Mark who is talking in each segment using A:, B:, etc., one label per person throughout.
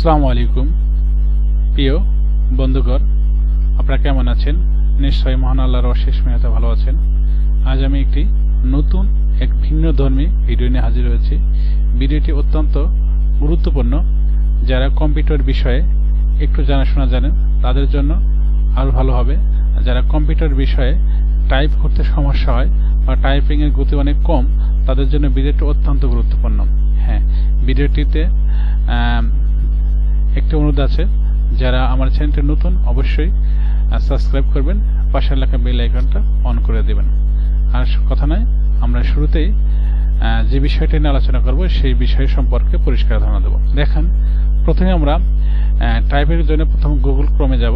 A: আসসালামু আলাইকুম প্রিয় বন্ধুগণ, আপনারা কেমন আছেন? নিশ্চয়ই মহান আল্লাহর অশেষ মেহেরতে ভালো আছেন। আজ আমি একটি নতুন এক ভিন্নধর্মী ভিডিও নিয়ে হাজির হয়েছি। ভিডিওটি অত্যন্ত গুরুত্বপূর্ণ। যারা কম্পিউটার বিষয়ে একটু জানাশোনা জানেন তাদের জন্য আরও ভালো হবে। যারা কম্পিউটার বিষয়ে টাইপ করতে সমস্যা হয় বা টাইপিংয়ের গতি অনেক কম, তাদের জন্য ভিডিওটি অত্যন্ত গুরুত্বপূর্ণ। হ্যাঁ, ভিডিওটিতে একটি অনুরোধ আছে, যারা আমার চ্যানেলটি নতুন অবশ্যই সাবস্ক্রাইব করবেন, পাশের লেখা বেল আইকনটা অন করে দেবেন। আর কথা নয়, আমরা শুরুতেই যে বিষয়টি নিয়ে আলোচনা করব সেই বিষয় সম্পর্কে পরিষ্কার ধারণা দেব। দেখেন, প্রথমে আমরা টাইপের জন্য প্রথম গুগল ক্রোমে যাব।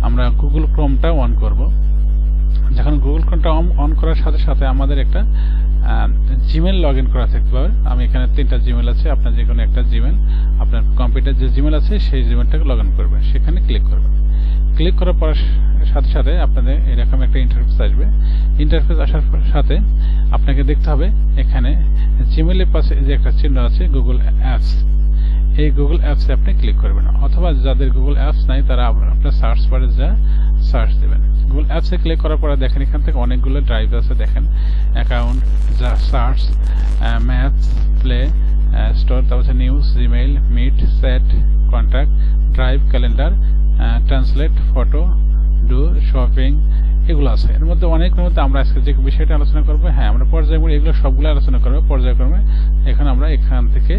A: আমরা গুগল ক্রোমটা অন করব। যখন গুগল ক্রোমটা অন করার সাথে সাথে আমাদের একটা জিমেল লগ ইন করা থাকতে হবে। আমি এখানে 3টা জিমেল আছে, আপনার যে কোনো একটা জিমেল, আপনার কম্পিউটার যে জিমেল আছে সেই জিমেলটাকে লগ ইন করবেন, সেখানে ক্লিক করবেন। ক্লিক করার পর সাথে সাথে আপনাদের এরকম একটা ইন্টারফেস আসবে। ইন্টারফেস আসার সাথে আপনাকে দেখতে হবে এখানে জিমেলের পাশে যে একটা চিহ্ন আছে গুগল অ্যাপস, এই গুগল অ্যাপসে আপনি ক্লিক করবেন, অথবা যাদের গুগল অ্যাপস নাই তারা আপনার সার্চ বারে যা সার্চ দেবেন। গুগল অ্যাপসে ক্লিক করার পরে দেখেন এখান থেকে অনেকগুলো ড্রাইভ আছে। দেখেন account, search, maths, play store, তারপর হচ্ছে news, Gmail, Meet, chat, contact, drive, calendar, translate, photo, Duo, shopping, এগুলো আছে। এর মধ্যে অনেকের মধ্যে আমরা আজকে যে বিষয়টা আলোচনা করবো, হ্যাঁ আমরা পর্যায়ক্রমে এগুলো সবগুলো আলোচনা করবো পর্যায়ক্রমে। এখন আমরা এখান থেকে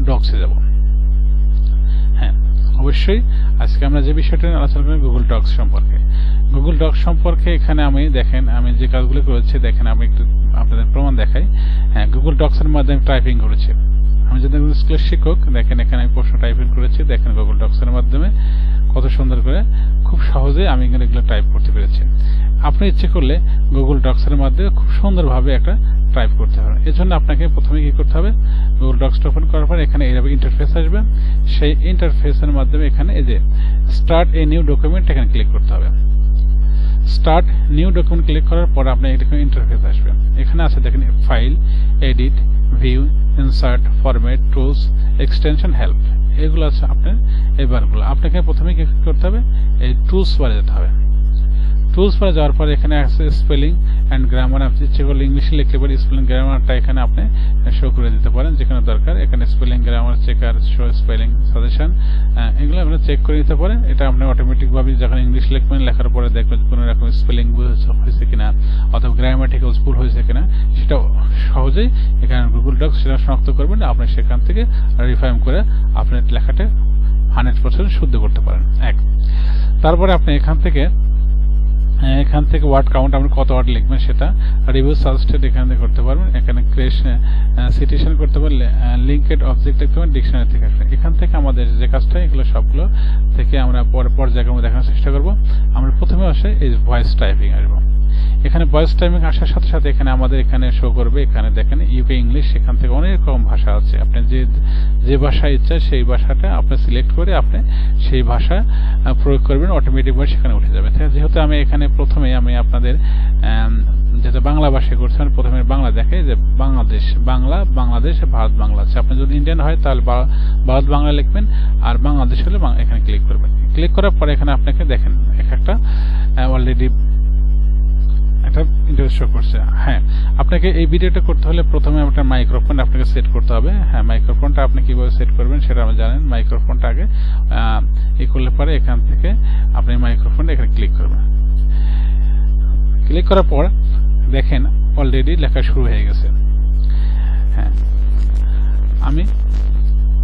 A: ডক্সে যাব। হ্যাঁ, অবশ্যই আজকে আমরা যে বিষয়টা আলোচনা করব গুগল ডক্স সম্পর্কে। গুগল ডক্স সম্পর্কে এখানে আমি দেখেন আমি যে কাজগুলো করেছি, দেখেন আমি একটু আপনাদের প্রমাণ দেখাই। হ্যাঁ, গুগল ডক্সের মাধ্যমে টাইপিং করেছি। আমি যদি স্কুলের শিক্ষক, দেখেন এখানে আমি প্রশ্ন টাইপিং করেছি। দেখেন গুগল ডক্সের মাধ্যমে কত সুন্দর করে খুব সহজে আমি এগুলো টাইপ করতে পেরেছি। আপনি ইচ্ছে করলে গুগল ডক্সের মাধ্যমে খুব সুন্দরভাবে একটা টাইপ করতে পারেন। এর জন্য আপনাকে প্রথমে কি করতে হবে, গুগল ডক্সটা ওপেন করার পর এখানে এইভাবে ইন্টারফেস আসবে। সেই ইন্টারফেসের মাধ্যমে এখানে এই যে স্টার্ট এ নিউ ডকুমেন্ট, এখানে ক্লিক করতে হবে। স্টার্ট নিউ ডকুমেন্ট ক্লিক করার পর আপনার এরকম ইন্টারফেস আসবে। এখানে আছে দেখেন file, edit, view, insert, format, tools, extension, help, এগুলো আছে আপনার এই বারগুলো। আপনাকে প্রথমে কি করতে হবে, এই টুলস বারে যেতে হবে। টুলস বারে যাওয়ার পরে এখানে আছে স্পেলিং অ্যান্ড গ্রামার। আপনি ইচ্ছে করলে ইংলিশে লিখতে পারেন, স্পেলিং গ্রামারটা এখানে আপনি শো করে দিতে পারেন যেখানে দরকার। এখানে spelling grammar checker, show spelling suggestion, এগুলো আপনি চেক করে দিতে পারেন। এটা আপনি অটোমেটিকভাবে যখন ইংলিশ লিখবেন, লেখার পরে দেখবেন কোনো রকম স্পেলিং হয়েছে কিনা অথবা গ্রামাটিক্যাল ভুল হয়েছে কিনা, সেটা সহজেই এখানে গুগল ডক্স সেটা শনাক্ত করবেন। আপনি সেখান থেকে রিফাইন করে আপনার লেখাটা 100% শুদ্ধ করতে পারেন। তারপরে আপনি এখান থেকে ওয়ার্ড কাউন্ট, আপনি কত ওয়ার্ড লিখবেন সেটা, রিভিউ সাজেস্টেড এখান থেকে করতে পারবেন। এখানে সিটেশন করতে পারলে লিঙ্কেড অবজেক্ট লিখতে পারেন, ডিকশনারি থেকে আসবে। এখান থেকে আমাদের যে কাজটা, এগুলো সবগুলো থেকে আমরা পর্যায়ক্রমে দেখানোর চেষ্টা করব। আমরা প্রথমে আসে এই ভয়েস টাইপিং আসবো। এখানে ভয়েস টাইপিং আসার সাথে সাথে এখানে আমাদের এখানে শো করবে, এখানে দেখেন ইউকে ইংলিশ। সেখান থেকে অনেক রকম ভাষা আছে। আপনি যে ভাষা ইচ্ছা সেই ভাষাটা আপনি সিলেক্ট করে আপনি সেই ভাষা প্রয়োগ করবেন, অটোমেটিকভাবে সেখানে উঠে যাবে। যেহেতু আমি এখানে প্রথমে আমি আপনাদের যেহেতু বাংলা ভাষায় করছি, আমি প্রথমে বাংলা দেখাই যে বাংলাদেশ, বাংলাদেশ, ভারত বাংলা আছে। আপনি যদি ইন্ডিয়ান হয় তাহলে ভারত বাংলা লিখবেন, আর বাংলাদেশ হলে এখানে ক্লিক করবেন। ক্লিক করার পরে এখানে আপনাকে দেখেন একটা অলরেডি একটা ইন্টারফেস শো করছে। হ্যাঁ, আপনাকে এই ভিডিওটা করতে হলে প্রথমে আপনার মাইক্রোফোন আপনাকে সেট করতে হবে। হ্যাঁ, মাইক্রোফোনটা আপনি কিভাবে সেট করবেন সেটা আপনি জানেন। মাইক্রোফোনটা আগে করলে পরে এখান থেকে আপনি মাইক্রোফোনটা এখানে ক্লিক করবেন। ক্লিক করার পর দেখেন অলরেডি লেখা শুরু হয়ে গেছে। হ্যাঁ, আমি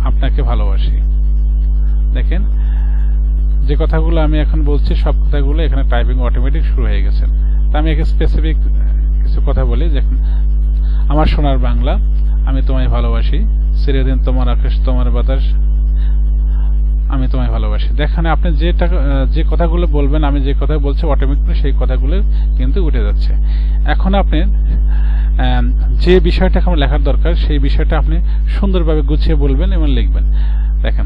A: আপনাকে ভালোবাসি। দেখেন যে কথাগুলো আমি এখন বলছি সব কথাগুলো এখানে টাইপিং অটোমেটিক শুরু হয়ে গেছে। আমি একে স্পেসিফিক কিছু কথা বলি। দেখুন, আমার সোনার বাংলা, আমি তোমায় ভালোবাসি, চিরদিন তোমার আকাশ তোমার বাতাস, আমি তোমায় ভালোবাসি। দেখেন আপনি যে কথাগুলো বলবেন, আমি যে কথা বলছি অটোমেটিক সেই কথাগুলো কিন্তু উঠে যাচ্ছে। এখন আপনি যে বিষয়টা এখন লেখার দরকার সেই বিষয়টা আপনি সুন্দরভাবে গুছিয়ে বলবেন এবং লিখবেন। দেখেন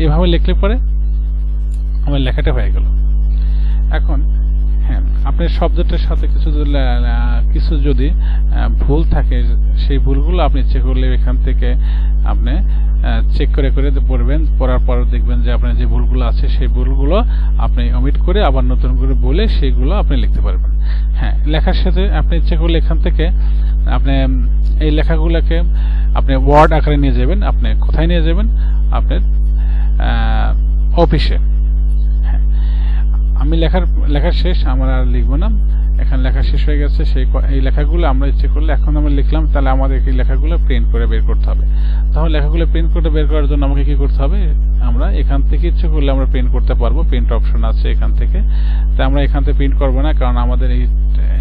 A: এভাবে লিখলে পরে আমার লেখাটা হয়ে গেল। এখন হ্যাঁ, আপনার শব্দটার সাথে কিছু যদি ভুল থাকে, সেই ভুলগুলো আপনি ইচ্ছে করলে এখান থেকে আপনি চেক করে করে পড়বেন। পড়ার পর দেখবেন যে আপনার যে ভুলগুলো আছে সেই ভুলগুলো আপনি অমিট করে আবার নতুন করে বলে সেইগুলো আপনি লিখতে পারবেন। হ্যাঁ, লেখার সাথে আপনি ইচ্ছে করলে এখান থেকে আপনি এই লেখাগুলোকে আপনি ওয়ার্ড আকারে নিয়ে যাবেন। আপনি কোথায় নিয়ে যাবেন? আপনার অফিসে। হ্যাঁ, আমি লেখার শেষ, আমরা আর লিখবো না, এখানে লেখা শেষ হয়ে গেছে। এই লেখাগুলো আমরা ইচ্ছে করলে এখন আমরা লিখলাম, তাহলে আমাদের এই লেখাগুলো প্রিন্ট করে বের করতে হবে। তাহলে লেখাগুলো প্রিন্ট করে বের করার জন্য আমাকে কি করতে হবে? আমরা এখান থেকে ইচ্ছে করলে আমরা প্রিন্ট করতে পারবো, প্রিন্ট অপশন আছে এখান থেকে। তাই আমরা এখান থেকে প্রিন্ট করবো না, কারণ আমাদের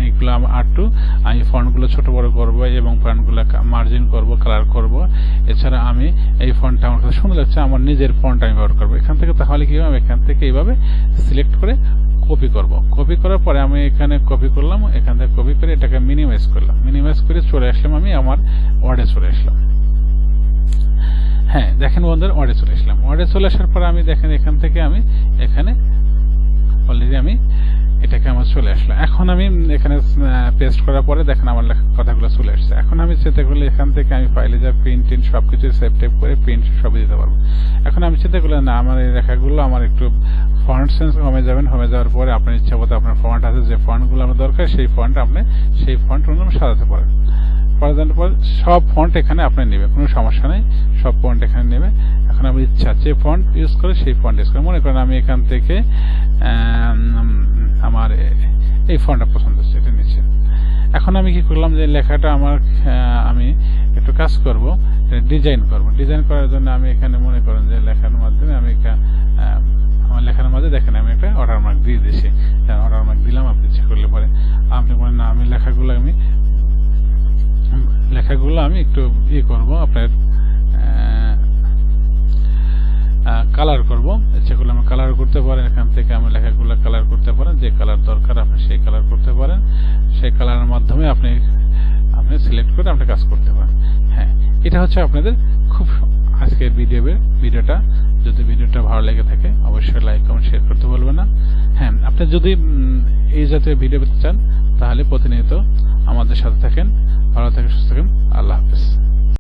A: এইগুলো আরটু আমি ফন্টগুলো ছোট বড় করবো এবং ফন্টগুলো মার্জিন করব, কালার করব। এছাড়া আমি এই ফন্টটা আমার কাছে সুন্দর লাগছে, আমার নিজের ফন্ট আমি ব্যবহার করবো এখান থেকে। তাহলে কি হবে? এখান থেকে এইভাবে সিলেক্ট করে কপি করব। কপি করার পরে আমি এখানে কপি করলাম, এখান থেকে কপি করে এটাকে মিনিমাইজ করলাম। মিনিমাইজ করে চলে আসলাম, আমি আমার ওয়ার্ডে চলে আসলাম। হ্যাঁ, দেখেন বন্ধুরা, ওয়ার্ডে চলে আসলাম। ওয়ার্ডে চলে আসার পরে আমি দেখেন এখান থেকে আমি এখানে অলরেডি আমি এটাকে আমার চলে আসলো। এখন আমি এখানে পেস্ট করার পরে দেখেন আমার কথাগুলো চলে আসছে। এখন আমি চিন্তা করলে এখান থেকে আমি ফাইলে যা প্রিন্ট সবকিছু সেভ টেপ করে প্রিন্ট সবই দিতে পারবো। এখন আমি চিন্তা করলে না, আমার এই লেখাগুলো আমার একটু ফন্ট সেন্স কমে যাবেন। কমে যাওয়ার পরে আপনার ইচ্ছা মতো আপনার ফন্ট আছে, যে ফন্টগুলো আমার দরকার সেই ফন্ট আপনি সেই ফন্ট অনুযায়ী সাজাতে পারেন। সাজানোর পর সব ফন্ট এখানে আপনি নেবে, কোনো সমস্যা নেই, সব ফন্ট এখানে নেবে। এখন আমি ইচ্ছা যে ফন্ট ইউজ করে সেই ফন্ট ইউজ করে। মনে করেন আমি এখান থেকে আমার এই ফন্টটা পছন্দ হচ্ছে, এটা নিচে। এখন আমি কি করলাম, যে লেখাটা আমার আমি একটু কাজ করব, ডিজাইন করব। ডিজাইন করার জন্য আমি এখানে মনে করেন যে লেখার মাধ্যমে আমি আমার লেখার মাঝে দেখেন আমি একটা ওয়াটারমার্ক দিয়ে দিয়েছি। ওয়াটারমার্ক দিলাম, আপনি ইচ্ছে করলে পরে আপনি বলেন না, আমি লেখাগুলো আমি একটু করব, আপনার কালার করব। ইচ্ছে করলে আমি কালার করতে পারেন, এখান থেকে আমি লেখাগুলো কালার করতে পারেন, যে কালার দরকার আপনি সেই কালার করতে পারেন। সেই কালারের মাধ্যমে আপনি সিলেক্ট করে আপনি কাজ করতে পারেন। হ্যাঁ, এটা হচ্ছে আপনাদের খুব আজকের ভিডিওটা। যদি ভিডিওটা ভালো লেগে থাকে অবশ্যই লাইক কমেন্ট শেয়ার করতে বলবেন না। হ্যাঁ, আপনি যদি এই জাতীয় ভিডিও পেতে চান তাহলে প্রতিনিয়ত আমাদের সাথে থাকেন। ভালো থাকেন, সুস্থ থাকেন। আল্লাহ হাফেজ।